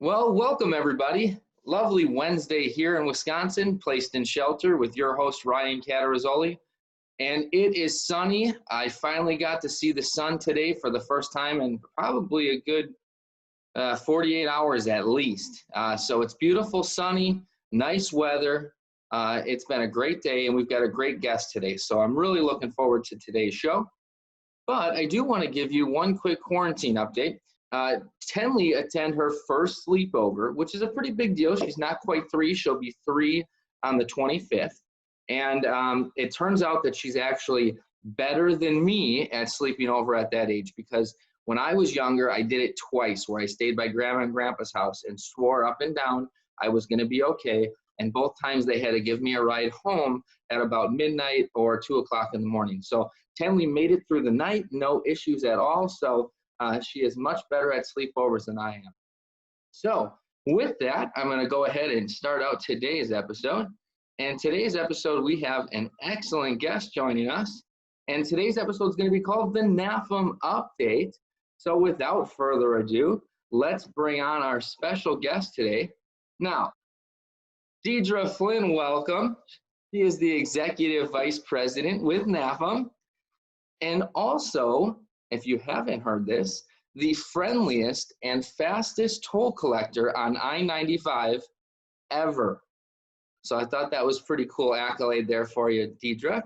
Well, welcome everybody. Lovely Wednesday here in Wisconsin, placed in shelter with your host, Ryan Catarozoli. And it is sunny. I finally got to see the sun today for the first time in probably a good 48 hours at least. So it's beautiful, sunny, nice weather. It's been a great day, and we've got a great guest today. So I'm really looking forward to today's show. But I do want to give you one quick quarantine update. Tenley attend her first sleepover, which is a pretty big deal. She's not quite 3. She'll be 3 on the 25th. And it turns out that she's actually better than me at sleeping over at that age, because when I was younger, I did it twice, where I stayed by Grandma and Grandpa's house and swore up and down I was going to be okay. And both times they had to give me a ride home at about midnight or 2 o'clock in the morning. So Tenley made it through the night, no issues at all. So she is much better at sleepovers than I am. So with that, I'm going to go ahead and start out today's episode. And today's episode, we have an excellent guest joining us. And today's episode is going to be called the NAFEM Update. So without further ado, let's bring on our special guest today. Now, Deirdre Flynn, welcome. She is the Executive Vice President with NAFEM. And also, if you haven't heard this, the friendliest and fastest toll collector on I-95 ever. So I thought that was pretty cool accolade there for you, Deirdre.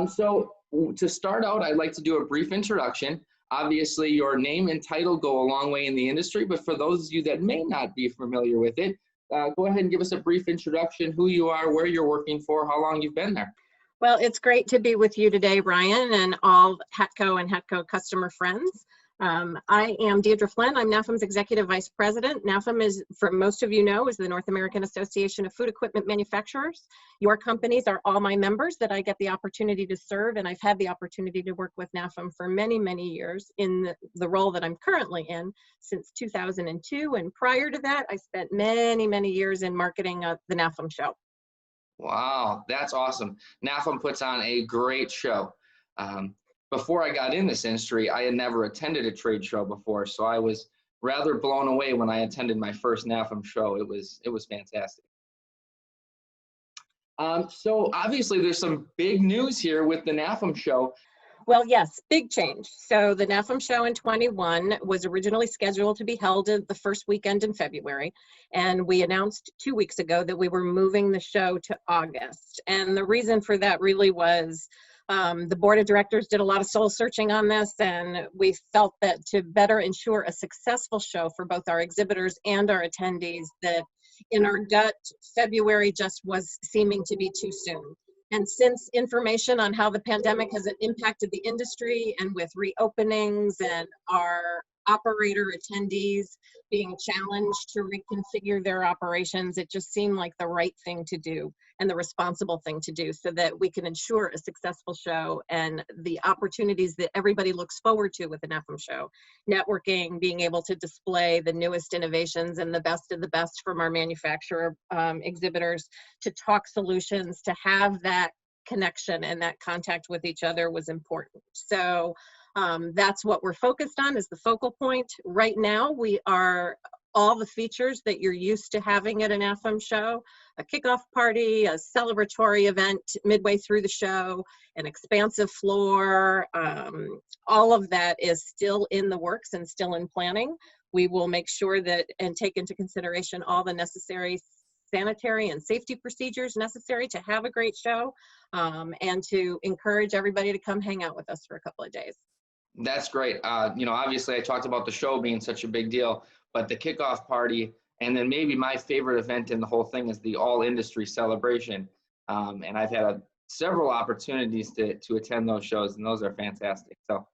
So to start out, I'd like to do a brief introduction. Obviously, your name and title go a long way in the industry, but for those of you that may not be familiar with it, go ahead and give us a brief introduction, who you are, where you're working for, how long you've been there. Well, it's great to be with you today, Ryan, and all Hatco and Hatco customer friends. I am Deirdre Flynn. I'm NAFEM's Executive Vice President. NAFEM is, for most of you know, is the North American Association of Food Equipment Manufacturers. Your companies are all my members that I get the opportunity to serve, and I've had the opportunity to work with NAFEM for many, many years in the role that I'm currently in since 2002. And prior to that, I spent many, many years in marketing the NAFEM show. Wow, that's awesome. NAFEM puts on a great show. Before I got in this industry, I had never attended a trade show before, so I was rather blown away when I attended my first NAFEM show. It was fantastic. So obviously there's some big news here with the NAFEM show. Well, yes, big change. So the NAFEM show in 21 was originally scheduled to be held the first weekend in February. And we announced 2 weeks ago that we were moving the show to August. And the reason for that really was the board of directors did a lot of soul searching on this, and we felt that to better ensure a successful show for both our exhibitors and our attendees, that in our gut, February just was seeming to be too soon. And since information on how the pandemic has impacted the industry, and with reopenings and our operator attendees being challenged to reconfigure their operations, it just seemed like the right thing to do and the responsible thing to do, so that we can ensure a successful show and the opportunities that everybody looks forward to with the NAFEM show. Networking, being able to display the newest innovations and the best of the best from our manufacturer exhibitors, to talk solutions, to have that connection and that contact with each other was important. So that's what we're focused on, is the focal point. Right now, we are all the features that you're used to having at an NAFEM show: a kickoff party, a celebratory event midway through the show, an expansive floor. All of that is still in the works and still in planning. We will make sure that and take into consideration all the necessary sanitary and safety procedures necessary to have a great show, and to encourage everybody to come hang out with us for a couple of days. That's great. Obviously I talked about the show being such a big deal, but the kickoff party, and then maybe my favorite event in the whole thing, is the all industry celebration. And I've had several opportunities to attend those shows, and those are fantastic. So,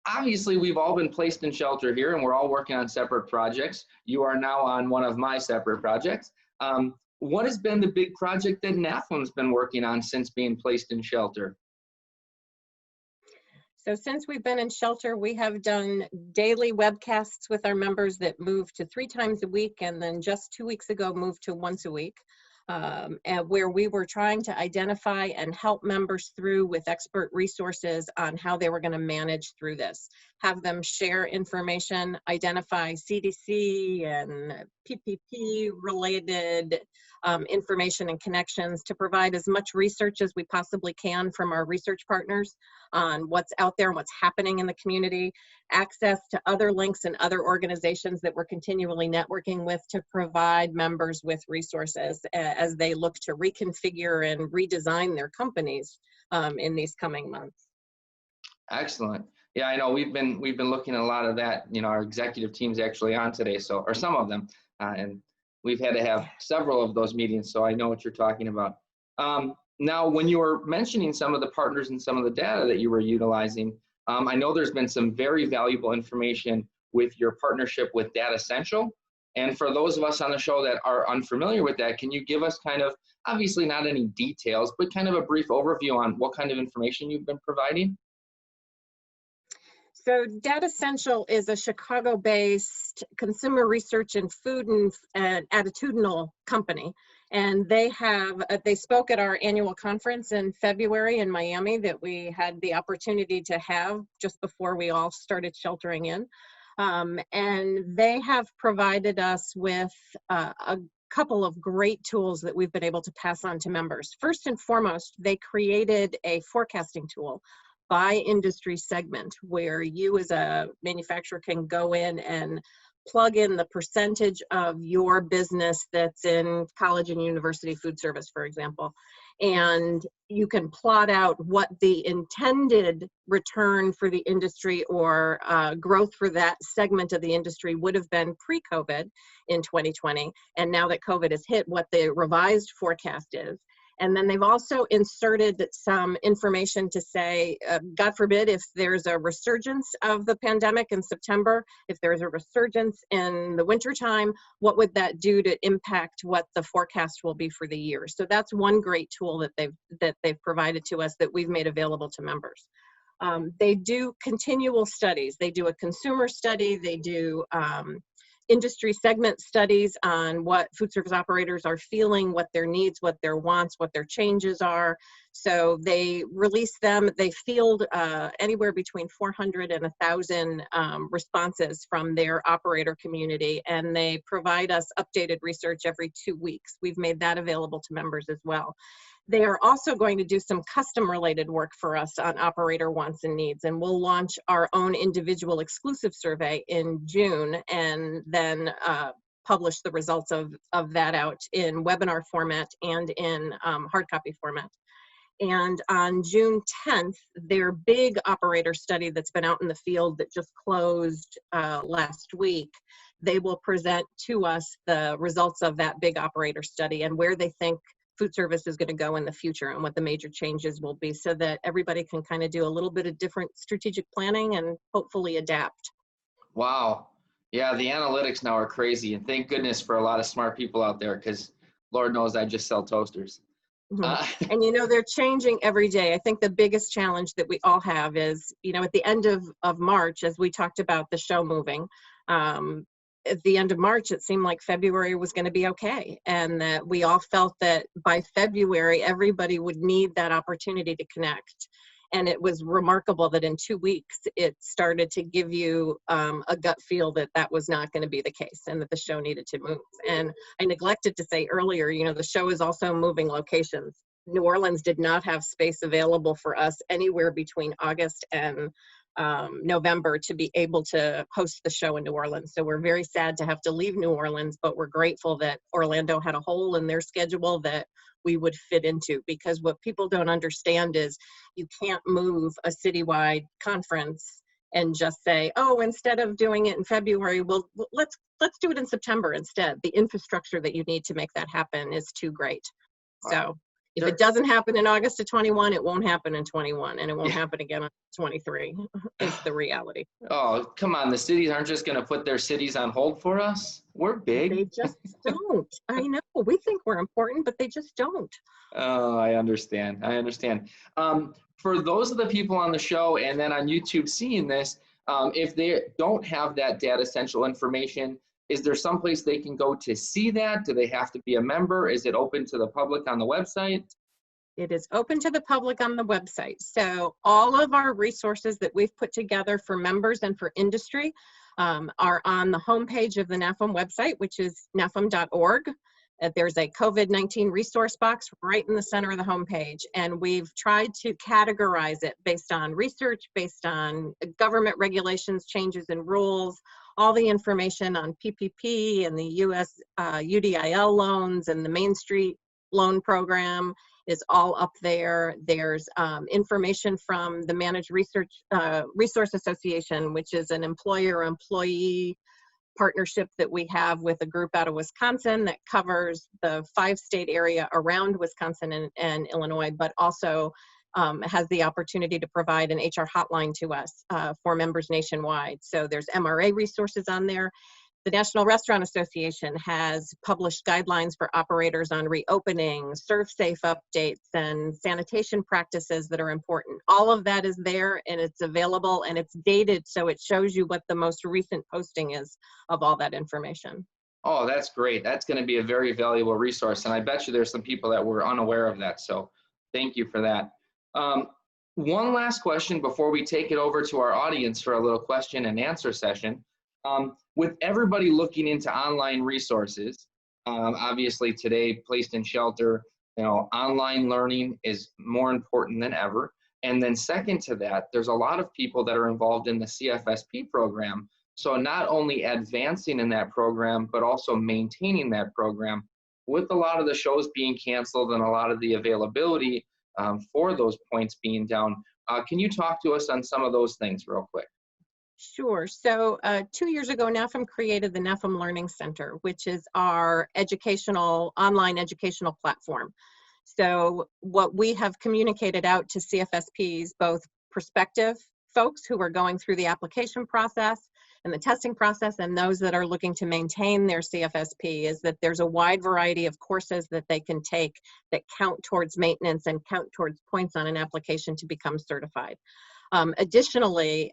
obviously we've all been placed in shelter here, and we're all working on separate projects. You are now on one of my separate projects. What has been the big project that NAFEM's been working on since being placed in shelter? So since we've been in shelter, we have done daily webcasts with our members that moved to 3 times a week, and then just 2 weeks ago moved to once a week, and where we were trying to identify and help members through with expert resources on how they were going to manage through this. have them share information, identify CDC and PPP related information and connections to provide as much research as we possibly can from our research partners on what's out there and what's happening in the community, access to other links and other organizations that we're continually networking with to provide members with resources as they look to reconfigure and redesign their companies in these coming months. Excellent. Yeah, I know we've been looking at a lot of that. You know, our executive team's actually on today, so, or some of them, and we've had to have several of those meetings, so I know what you're talking about. Now, when you were mentioning some of the partners and some of the data that you were utilizing, I know there's been some very valuable information with your partnership with Data Central. And for those of us on the show that are unfamiliar with that, can you give us kind of, obviously not any details, but kind of a brief overview on what kind of information you've been providing? So Data Central is a Chicago-based consumer research and food and attitudinal company. And they spoke at our annual conference in February in Miami that we had the opportunity to have just before we all started sheltering in. And they have provided us with a couple of great tools that we've been able to pass on to members. First and foremost, they created a forecasting tool by industry segment where you as a manufacturer can go in and plug in the percentage of your business that's in college and university food service, for example. And you can plot out what the intended return for the industry or growth for that segment of the industry would have been pre-COVID in 2020. And now that COVID has hit, what the revised forecast is. And then they've also inserted some information to say, God forbid, if there's a resurgence of the pandemic in September, if there's a resurgence in the wintertime, what would that do to impact what the forecast will be for the year? So that's one great tool that they've provided to us that we've made available to members. They do continual studies. They do a consumer study. They do industry segment studies on what food service operators are feeling, what their needs, what their wants, what their changes are. So they release them. They field anywhere between 400 and 1,000 responses from their operator community, and they provide us updated research every 2 weeks. We've made that available to members as well. They are also going to do some custom related work for us on operator wants and needs, and we'll launch our own individual exclusive survey in June and then publish the results of that out in webinar format and in hard copy format. And on June 10th, their big operator study that's been out in the field that just closed last week, they will present to us the results of that big operator study and where they think food service is going to go in the future and what the major changes will be so that everybody can kind of do a little bit of different strategic planning and hopefully adapt. Wow. Yeah, the analytics now are crazy, and thank goodness for a lot of smart people out there, because Lord knows I just sell toasters. Mm-hmm. And you know, they're changing every day. I think the biggest challenge that we all have is, you know, at the end of March, as we talked about the show moving, at the end of March, it seemed like February was going to be okay. And that we all felt that by February, everybody would need that opportunity to connect. And it was remarkable that in 2 weeks, it started to give you a gut feel that that was not going to be the case and that the show needed to move. And I neglected to say earlier, you know, the show is also moving locations. New Orleans did not have space available for us anywhere between August and November to be able to host the show in New Orleans. So we're very sad to have to leave New Orleans, but we're grateful that Orlando had a hole in their schedule that we would fit into, because what people don't understand is you can't move a citywide conference and just say, oh, instead of doing it in February, well, let's do it in September instead. The infrastructure that you need to make that happen is too great. So if it doesn't happen in August of 21, it won't happen in 21, and it won't happen again in 23. It's the reality. Oh, come on. The cities aren't just going to put their cities on hold for us. We're big. They just don't. I know. We think we're important, but they just don't. Oh, I understand. I understand. For those of the people on the show and then on YouTube seeing this, if they don't have that Data Central information, is there someplace they can go to see that? Do they have to be a member? Is it open to the public on the website? It is open to the public on the website. So all of our resources that we've put together for members and for industry are on the homepage of the NAFEM website, which is nafem.org. There's a COVID-19 resource box right in the center of the homepage, and we've tried to categorize it based on research, based on government regulations, changes in rules, all the information on PPP and the US UDIL loans and the Main Street loan program is all up there. There's information from the Managed Resource Association, which is an employer-employee partnership that we have with a group out of Wisconsin that covers the 5-state area around Wisconsin and Illinois, but also has the opportunity to provide an HR hotline to us for members nationwide. So there's MRA resources on there. The National Restaurant Association has published guidelines for operators on reopening, serve-safe updates, and sanitation practices that are important. All of that is there, and it's available, and it's dated, so it shows you what the most recent posting is of all that information. Oh, that's great. That's going to be a very valuable resource, and I bet you there's some people that were unaware of that, so thank you for that. One last question before we take it over to our audience for a little question and answer session. With everybody looking into online resources, obviously today, placed in shelter, online learning is more important than ever. And then second to that, there's a lot of people that are involved in the CFSP program. So not only advancing in that program, but also maintaining that program. With a lot of the shows being canceled and a lot of the availability for those points being down, can you talk to us on some of those things real quick? Sure. So 2 years ago, NAFEM created the NAFEM Learning Center, which is our online educational platform. So what we have communicated out to CFSPs, both prospective folks who are going through the application process and the testing process, and those that are looking to maintain their CFSP, is that there's a wide variety of courses that they can take that count towards maintenance and count towards points on an application to become certified. Additionally,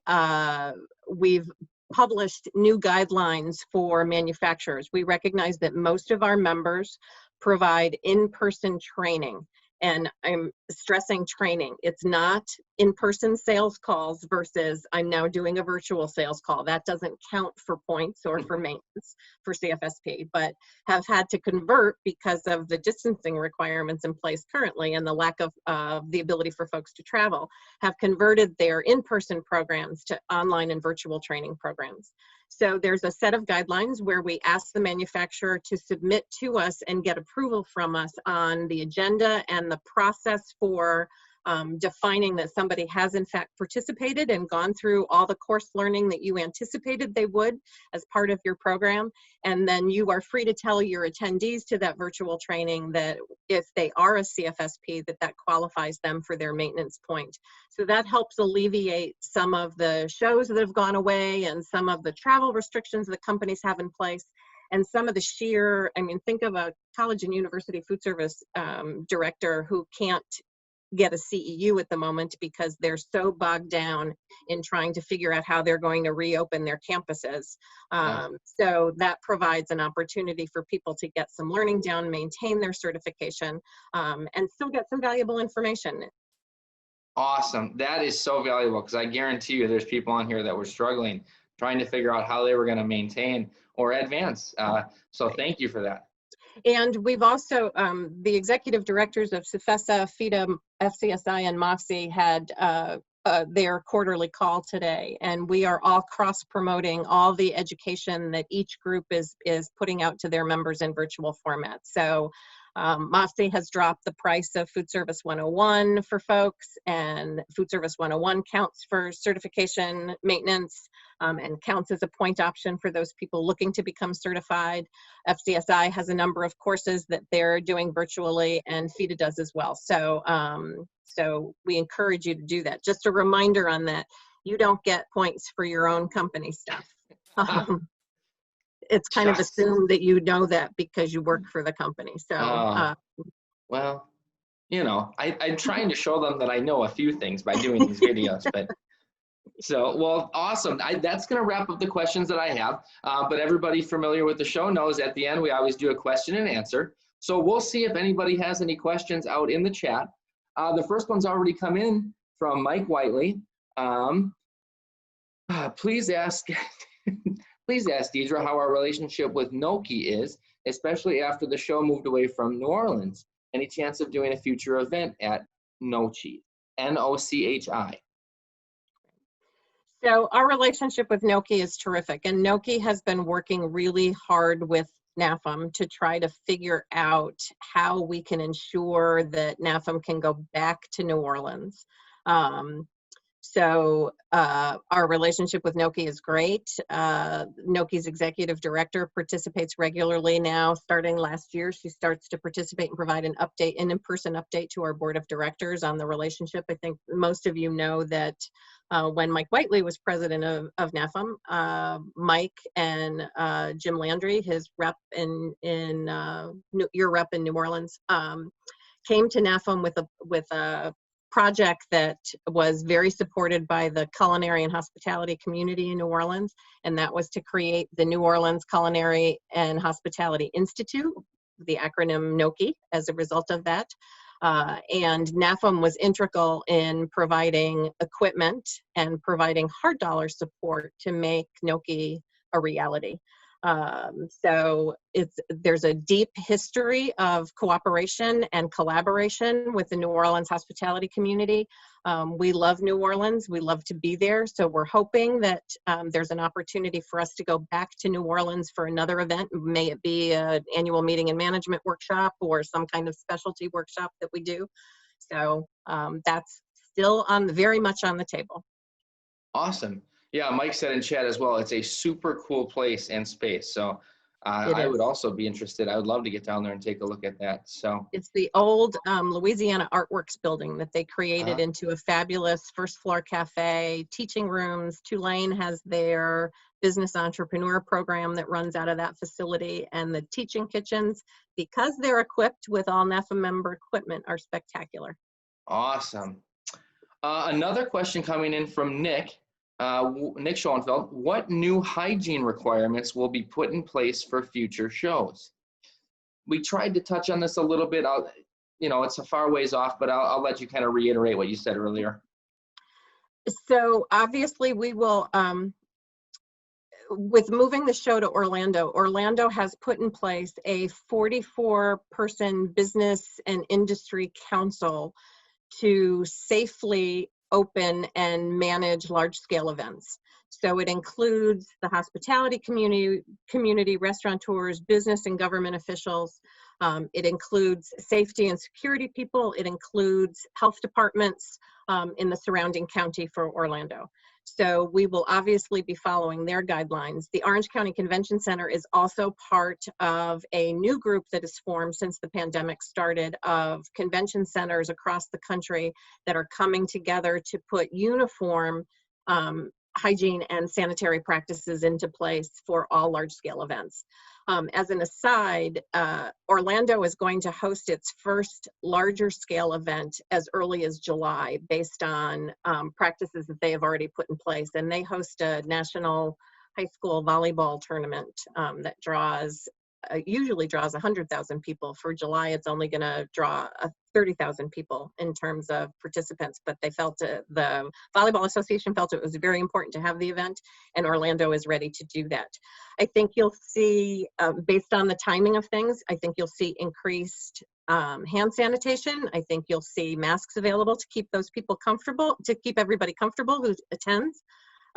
we've published new guidelines for manufacturers. We recognize that most of our members provide in-person training, and I'm stressing training. It's not in-person sales calls versus I'm now doing a virtual sales call. That doesn't count for points or for maintenance for CFSP, but have had to convert because of the distancing requirements in place currently and the lack of the ability for folks to travel, have converted their in-person programs to online and virtual training programs. So there's a set of guidelines where we ask the manufacturer to submit to us and get approval from us on the agenda and the process for defining that somebody has in fact participated and gone through all the course learning that you anticipated they would as part of your program. And then you are free to tell your attendees to that virtual training that if they are a CFSP, that qualifies them for their maintenance point. So that helps alleviate some of the shows that have gone away and some of the travel restrictions that companies have in place. And some of the sheer, think of a college and university food service director who can't get a CEU at the moment because they're so bogged down in trying to figure out how they're going to reopen their campuses. So that provides an opportunity for people to get some learning down, maintain their certification, and still get some valuable information. Awesome. That is so valuable, because I guarantee you there's people on here that were struggling, trying to figure out how they were going to maintain or advance. So thank you for that. And we've also, the executive directors of CFSA, FIDA, FCSI, and MOFSI had their quarterly call today, and we are all cross-promoting all the education that each group is putting out to their members in virtual format. So MOFSI has dropped the price of Food Service 101 for folks, and Food Service 101 counts for certification maintenance and counts as a point option for those people looking to become certified. FCSI has a number of courses that they're doing virtually, and FIDA does as well. So, so we encourage you to do that. Just a reminder on that, you don't get points for your own company stuff. It's kind of assumed that you know that because you work for the company. So, well, I'm trying to show them that I know a few things by doing these videos, but so, well, awesome. That's going to wrap up the questions that I have, but everybody familiar with the show knows at the end, we always do a question and answer. So we'll see if anybody has any questions out in the chat. The first one's already come in from Mike Whiteley. Please ask, please ask Deirdre how our relationship with Nokia is, especially after the show moved away from New Orleans. Any chance of doing a future event at Nochi, N-O-C-H-I? So our relationship with Nokia is terrific, and Nokia has been working really hard with NAFEM to try to figure out how we can ensure that NAFEM can go back to New Orleans. Our relationship with Nokia is great. Nokia's executive director participates regularly now. Starting last year, she starts to participate and provide an in-person update to our board of directors on the relationship. I think most of you know that when Mike Whiteley was president of NAFEM, Mike and Jim Landry, his rep your rep in New Orleans, came to NAFEM with a project that was very supported by the culinary and hospitality community in New Orleans, and that was to create the New Orleans Culinary and Hospitality Institute, the acronym NOKI, as a result of that. And NAFEM was integral in providing equipment and providing hard dollar support to make NOKI a reality. There's a deep history of cooperation and collaboration with the New Orleans hospitality community. We love New Orleans. We love to be there. So we're hoping that there's an opportunity for us to go back to New Orleans for another event. May it be an annual meeting and management workshop or some kind of specialty workshop that we do. So that's still very much on the table. Awesome. Yeah, Mike said in chat as well, it's a super cool place and space. So I would also be interested. I would love to get down there and take a look at that. So it's the old Louisiana Artworks building that they created into a fabulous first floor cafe, teaching rooms. Tulane has their business entrepreneur program that runs out of that facility, and the teaching kitchens, because they're equipped with all NAFEM member equipment, are spectacular. Awesome. Another question coming in from Nick. Nick Schoenfeld, what new hygiene requirements will be put in place for future shows? We tried to touch on this a little bit. It's a far ways off, but I'll let you kind of reiterate what you said earlier. So obviously we will, with moving the show to Orlando has put in place a 44-person business and industry council to safely open and manage large-scale events. So it includes the hospitality community, restaurateurs, business and government officials. It includes safety and security people. It includes health departments in the surrounding county for Orlando. So we will obviously be following their guidelines. The Orange County Convention Center is also part of a new group that is formed since the pandemic started of convention centers across the country that are coming together to put uniform hygiene and sanitary practices into place for all large-scale events. As an aside, Orlando is going to host its first larger scale event as early as July based on practices that they have already put in place. And they host a national high school volleyball tournament that usually draws 100,000 people. For July, it's only going to draw 30,000 people in terms of participants, but they felt the Volleyball Association felt it was very important to have the event, and Orlando is ready to do that. I think you'll see, based on the timing of things, I think you'll see increased hand sanitation. I think you'll see masks available to keep those people comfortable, to keep everybody comfortable who attends.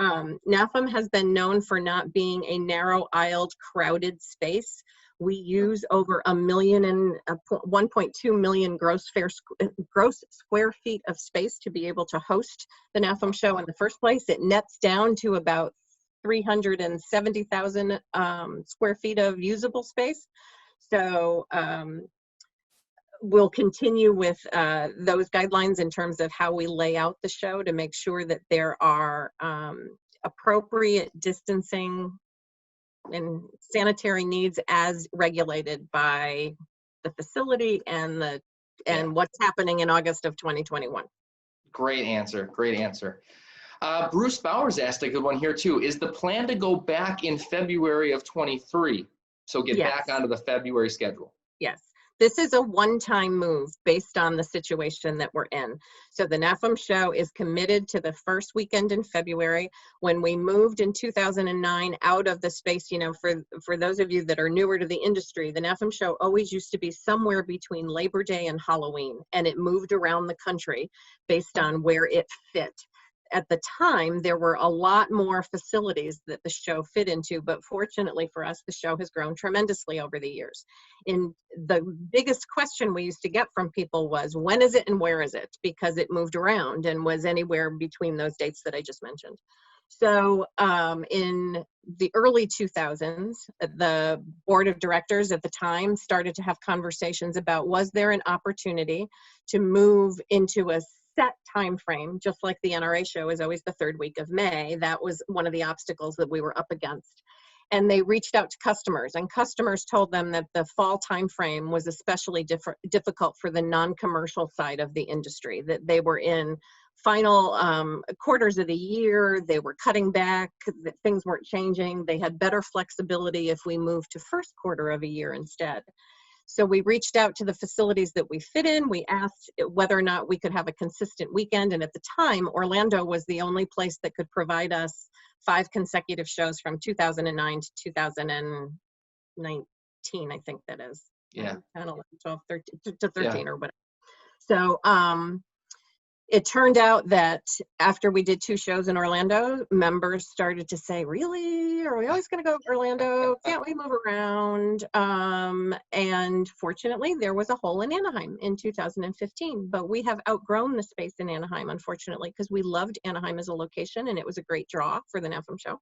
NAFEM has been known for not being a narrow-aisled, crowded space. We use over 1.2 million gross square feet of space to be able to host the NAFEM show in the first place. It nets down to about 370,000 square feet of usable space. So we'll continue with those guidelines in terms of how we lay out the show to make sure that there are appropriate distancing and sanitary needs as regulated by the facility and what's happening in August of 2021. Great answer. Great answer. Bruce Bowers asked a good one here too. Is the plan to go back in February of 23? So get back onto the February schedule. Yes. This is a one-time move based on the situation that we're in. So the NAFEM show is committed to the first weekend in February. When we moved in 2009 out of the space, you know, for those of you that are newer to the industry, the NAFEM show always used to be somewhere between Labor Day and Halloween, and it moved around the country based on where it fit. At the time, there were a lot more facilities that the show fit into, but fortunately for us, the show has grown tremendously over the years. And the biggest question we used to get from people was, when is it and where is it? Because it moved around and was anywhere between those dates that I just mentioned. So in the early 2000s, the board of directors at the time started to have conversations about, was there an opportunity to move into a set time frame, just like the NRA show is always the third week of May. That was one of the obstacles that we were up against. And they reached out to customers, and customers told them that the fall time frame was especially difficult for the non-commercial side of the industry, that they were in final quarters of the year, they were cutting back, that things weren't changing, they had better flexibility if we moved to first quarter of a year instead. So we reached out to the facilities that we fit in. We asked whether or not we could have a consistent weekend. And at the time, Orlando was the only place that could provide us 5 consecutive shows from 2009 to 2019, I think that is. Yeah. 10, 11, 12, 13, to 13 Yeah. or whatever. So it turned out that after we did 2 shows in Orlando, members started to say, really? Are we always going to go to Orlando? Can't we move around? And fortunately, there was a hole in Anaheim in 2015. But we have outgrown the space in Anaheim, unfortunately, because we loved Anaheim as a location, and it was a great draw for the NAFEM show.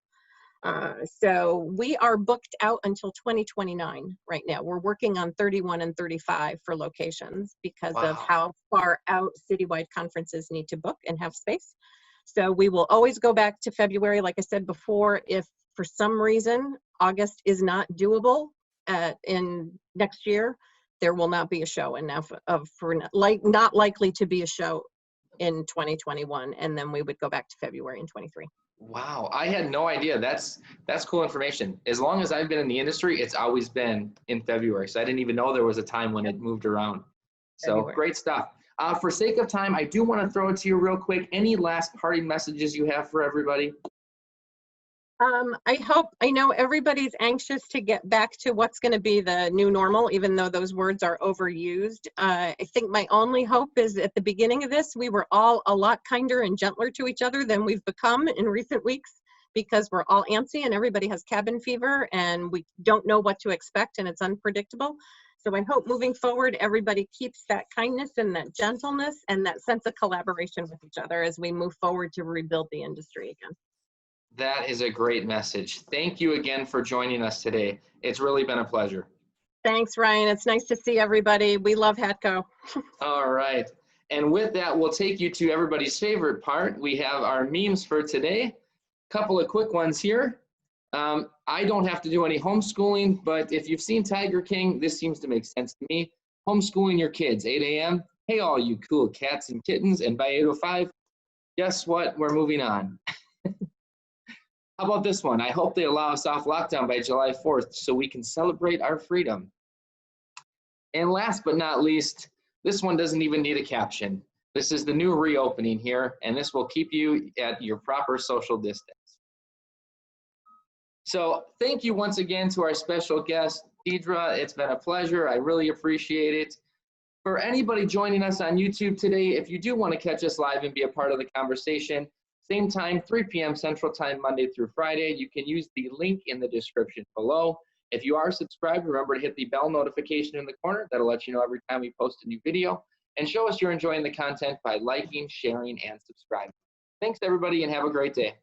So we are booked out until 2029 right now. We're working on 31 and 35 for locations because of how far out citywide conferences need to book and have space. So we will always go back to February. Like I said before, if for some reason August is not doable in next year, there will not be a show not likely to be a show in 2021, and then we would go back to February in 23. Wow, I had no idea. That's cool information. As long as I've been in the industry, it's always been in February. So I didn't even know there was a time when it moved around. So February. Great stuff. For sake of time, I do want to throw it to you real quick. Any last parting messages you have for everybody? I know everybody's anxious to get back to what's going to be the new normal, even though those words are overused. I think my only hope is at the beginning of this, we were all a lot kinder and gentler to each other than we've become in recent weeks, because we're all antsy and everybody has cabin fever and we don't know what to expect and it's unpredictable. So I hope moving forward, everybody keeps that kindness and that gentleness and that sense of collaboration with each other as we move forward to rebuild the industry again. That is a great message. Thank you again for joining us today. It's really been a pleasure. Thanks, Ryan. It's nice to see everybody. We love Hatco. All right. And with that, we'll take you to everybody's favorite part. We have our memes for today. Couple of quick ones here. I don't have to do any homeschooling, but if you've seen Tiger King, this seems to make sense to me. Homeschooling your kids, 8 a.m. Hey, all you cool cats and kittens. And by 8:05, guess what? We're moving on. How about this one? I hope they allow us off lockdown by July 4th so we can celebrate our freedom. And last but not least, this one doesn't even need a caption. This is the new reopening here, and this will keep you at your proper social distance. So thank you once again to our special guest, Deirdre. It's been a pleasure. I really appreciate it. For anybody joining us on YouTube today, if you do want to catch us live and be a part of the conversation, same time, 3 p.m. Central Time, Monday through Friday. You can use the link in the description below. If you are subscribed, remember to hit the bell notification in the corner. That'll let you know every time we post a new video. And show us you're enjoying the content by liking, sharing, and subscribing. Thanks, everybody, and have a great day.